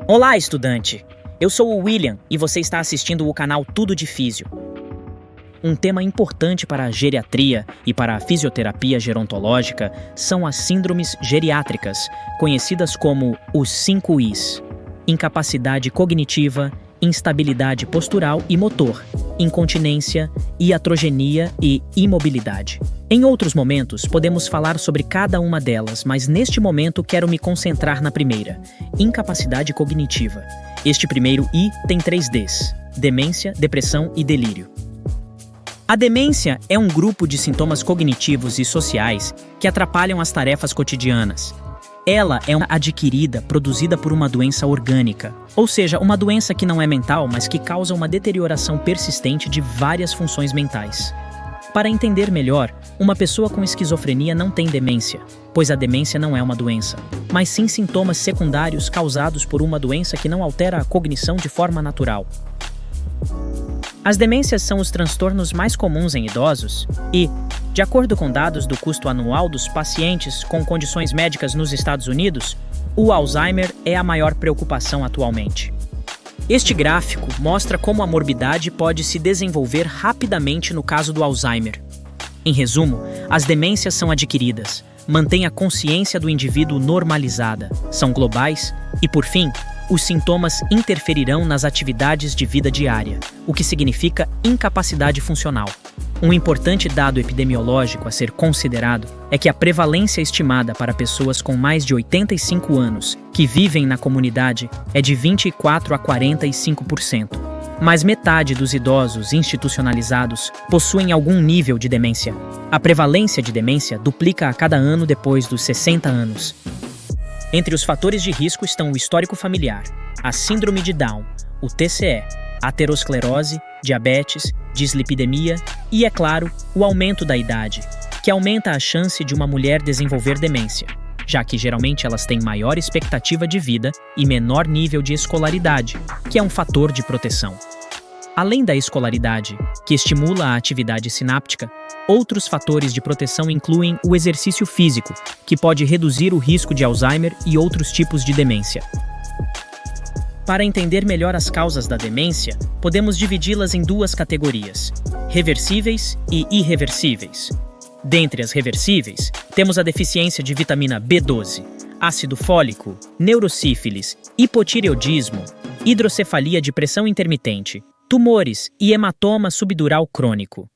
Olá, estudante! Eu sou o William e você está assistindo o canal Tudo de Físio. Um tema importante para a geriatria e para a fisioterapia gerontológica são as síndromes geriátricas, conhecidas como os 5 Is: incapacidade cognitiva, instabilidade postural e motor, incontinência, iatrogenia e imobilidade. Em outros momentos, podemos falar sobre cada uma delas, mas neste momento quero me concentrar na primeira: incapacidade cognitiva. Este primeiro I tem 3 Ds: demência, depressão e delírio. A demência é um grupo de sintomas cognitivos e sociais que atrapalham as tarefas cotidianas. Ela é uma adquirida produzida por uma doença orgânica, ou seja, uma doença que não é mental, mas que causa uma deterioração persistente de várias funções mentais. Para entender melhor, uma pessoa com esquizofrenia não tem demência, pois a demência não é uma doença, mas sim sintomas secundários causados por uma doença que não altera a cognição de forma natural. As demências são os transtornos mais comuns em idosos e, de acordo com dados do custo anual dos pacientes com condições médicas nos Estados Unidos, o Alzheimer é a maior preocupação atualmente. Este gráfico mostra como a morbidade pode se desenvolver rapidamente no caso do Alzheimer. Em resumo, as demências são adquiridas, mantêm a consciência do indivíduo normalizada, são globais e, por fim, os sintomas interferirão nas atividades de vida diária, o que significa incapacidade funcional. Um importante dado epidemiológico a ser considerado é que a prevalência estimada para pessoas com mais de 85 anos que vivem na comunidade é de 24 a 45%. Mais metade dos idosos institucionalizados possuem algum nível de demência. A prevalência de demência duplica a cada ano depois dos 60 anos. Entre os fatores de risco estão o histórico familiar, a síndrome de Down, o TCE, aterosclerose, diabetes, dislipidemia e, é claro, o aumento da idade, que aumenta a chance de uma mulher desenvolver demência, já que geralmente elas têm maior expectativa de vida e menor nível de escolaridade, que é um fator de proteção. Além da escolaridade, que estimula a atividade sináptica, outros fatores de proteção incluem o exercício físico, que pode reduzir o risco de Alzheimer e outros tipos de demência. Para entender melhor as causas da demência, podemos dividi-las em 2 categorias: reversíveis e irreversíveis. Dentre as reversíveis, temos a deficiência de vitamina B12, ácido fólico, neurosífilis, hipotireoidismo, hidrocefalia de pressão intermitente, tumores e hematoma subdural crônico.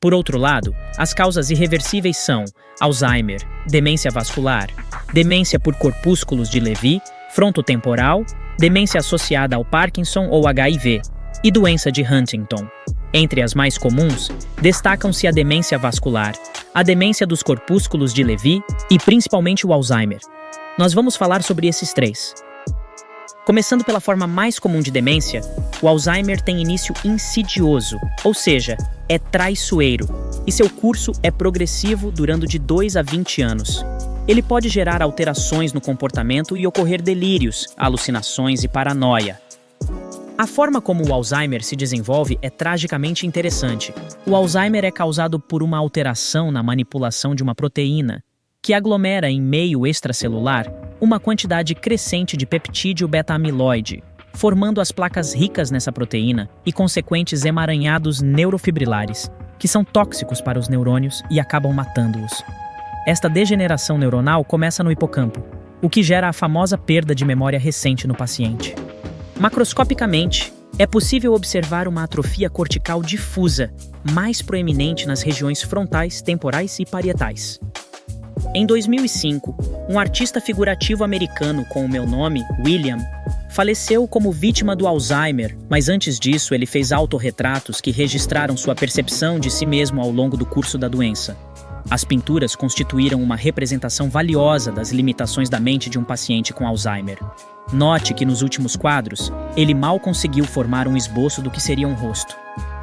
Por outro lado, as causas irreversíveis são Alzheimer, demência vascular, demência por corpúsculos de Lewy, frontotemporal, demência associada ao Parkinson ou HIV e doença de Huntington. Entre as mais comuns, destacam-se a demência vascular, a demência dos corpúsculos de Lewy e principalmente o Alzheimer. Nós vamos falar sobre esses 3. Começando pela forma mais comum de demência, o Alzheimer tem início insidioso, ou seja, é traiçoeiro, e seu curso é progressivo durando de 2 a 20 anos. Ele pode gerar alterações no comportamento e ocorrer delírios, alucinações e paranoia. A forma como o Alzheimer se desenvolve é tragicamente interessante. O Alzheimer é causado por uma alteração na manipulação de uma proteína, que aglomera em meio extracelular uma quantidade crescente de peptídeo beta-amiloide, formando as placas ricas nessa proteína e consequentes emaranhados neurofibrilares, que são tóxicos para os neurônios e acabam matando-os. Esta degeneração neuronal começa no hipocampo, o que gera a famosa perda de memória recente no paciente. Macroscopicamente, é possível observar uma atrofia cortical difusa, mais proeminente nas regiões frontais, temporais e parietais. Em 2005, um artista figurativo americano com o meu nome, William, faleceu como vítima do Alzheimer, mas antes disso ele fez autorretratos que registraram sua percepção de si mesmo ao longo do curso da doença. As pinturas constituíram uma representação valiosa das limitações da mente de um paciente com Alzheimer. Note que nos últimos quadros, ele mal conseguiu formar um esboço do que seria um rosto.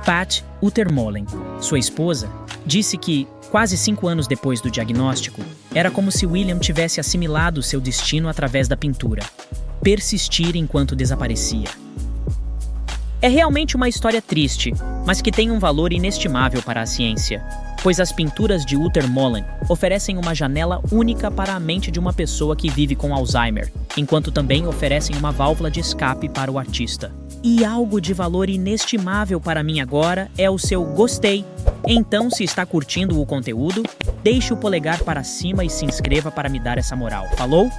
Pat Uttermohlen, sua esposa, disse que, quase 5 anos depois do diagnóstico, era como se William tivesse assimilado seu destino através da pintura. Persistir enquanto desaparecia. É realmente uma história triste, mas que tem um valor inestimável para a ciência. pois as pinturas de Uter Molen oferecem uma janela única para a mente de uma pessoa que vive com Alzheimer, enquanto também oferecem uma válvula de escape para o artista. E algo de valor inestimável para mim agora é o seu gostei. Então, se está curtindo o conteúdo, deixe o polegar para cima e se inscreva para me dar essa moral. Falou?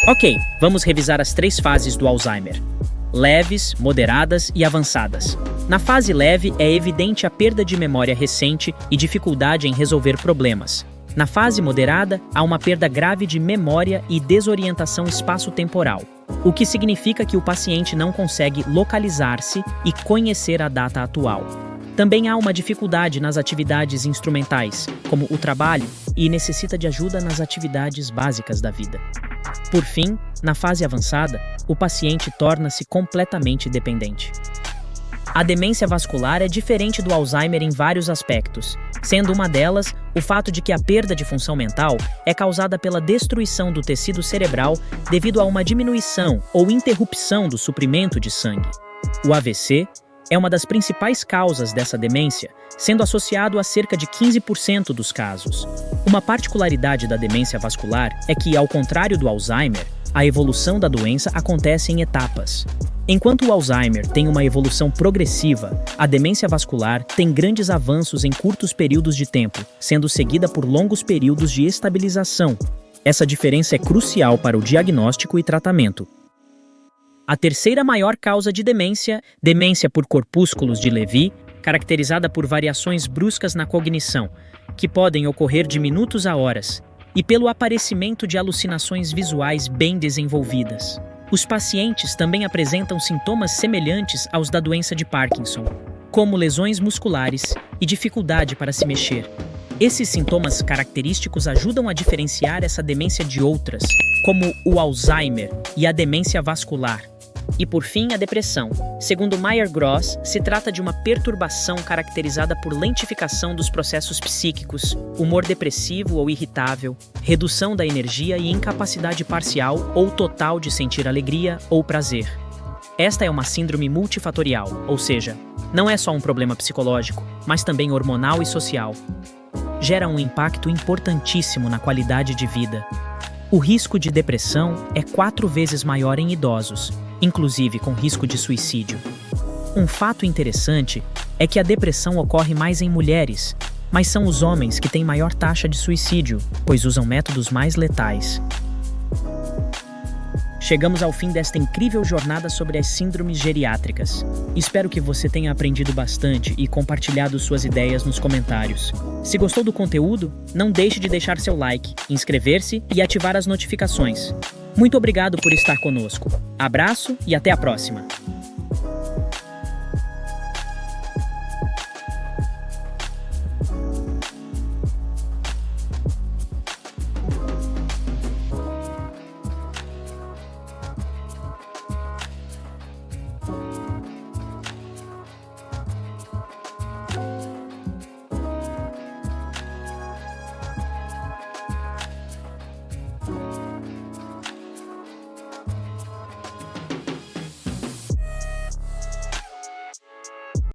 Ok, vamos revisar as 3 fases do Alzheimer: leves, moderadas e avançadas. Na fase leve, é evidente a perda de memória recente e dificuldade em resolver problemas. Na fase moderada, há uma perda grave de memória e desorientação espaço-temporal, o que significa que o paciente não consegue localizar-se e conhecer a data atual. Também há uma dificuldade nas atividades instrumentais, como o trabalho, e necessita de ajuda nas atividades básicas da vida. Por fim, na fase avançada, o paciente torna-se completamente dependente. A demência vascular é diferente do Alzheimer em vários aspectos, sendo uma delas o fato de que a perda de função mental é causada pela destruição do tecido cerebral devido a uma diminuição ou interrupção do suprimento de sangue. O AVC é uma das principais causas dessa demência, sendo associado a cerca de 15% dos casos. Uma particularidade da demência vascular é que, ao contrário do Alzheimer, a evolução da doença acontece em etapas. Enquanto o Alzheimer tem uma evolução progressiva, a demência vascular tem grandes avanços em curtos períodos de tempo, sendo seguida por longos períodos de estabilização. Essa diferença é crucial para o diagnóstico e tratamento. A terceira maior causa de demência por corpúsculos de Levy, caracterizada por variações bruscas na cognição, que podem ocorrer de minutos a horas, e pelo aparecimento de alucinações visuais bem desenvolvidas. Os pacientes também apresentam sintomas semelhantes aos da doença de Parkinson, como lesões musculares e dificuldade para se mexer. Esses sintomas característicos ajudam a diferenciar essa demência de outras, como o Alzheimer e a demência vascular. E por fim, a depressão. Segundo Meyer-Gross, se trata de uma perturbação caracterizada por lentificação dos processos psíquicos, humor depressivo ou irritável, redução da energia e incapacidade parcial ou total de sentir alegria ou prazer. Esta é uma síndrome multifatorial, ou seja, não é só um problema psicológico, mas também hormonal e social. Gera um impacto importantíssimo na qualidade de vida. O risco de depressão é 4 vezes maior em idosos, inclusive com risco de suicídio. Um fato interessante é que a depressão ocorre mais em mulheres, mas são os homens que têm maior taxa de suicídio, pois usam métodos mais letais. Chegamos ao fim desta incrível jornada sobre as síndromes geriátricas. Espero que você tenha aprendido bastante e compartilhado suas ideias nos comentários. Se gostou do conteúdo, não deixe de deixar seu like, inscrever-se e ativar as notificações. Muito obrigado por estar conosco. Abraço e até a próxima!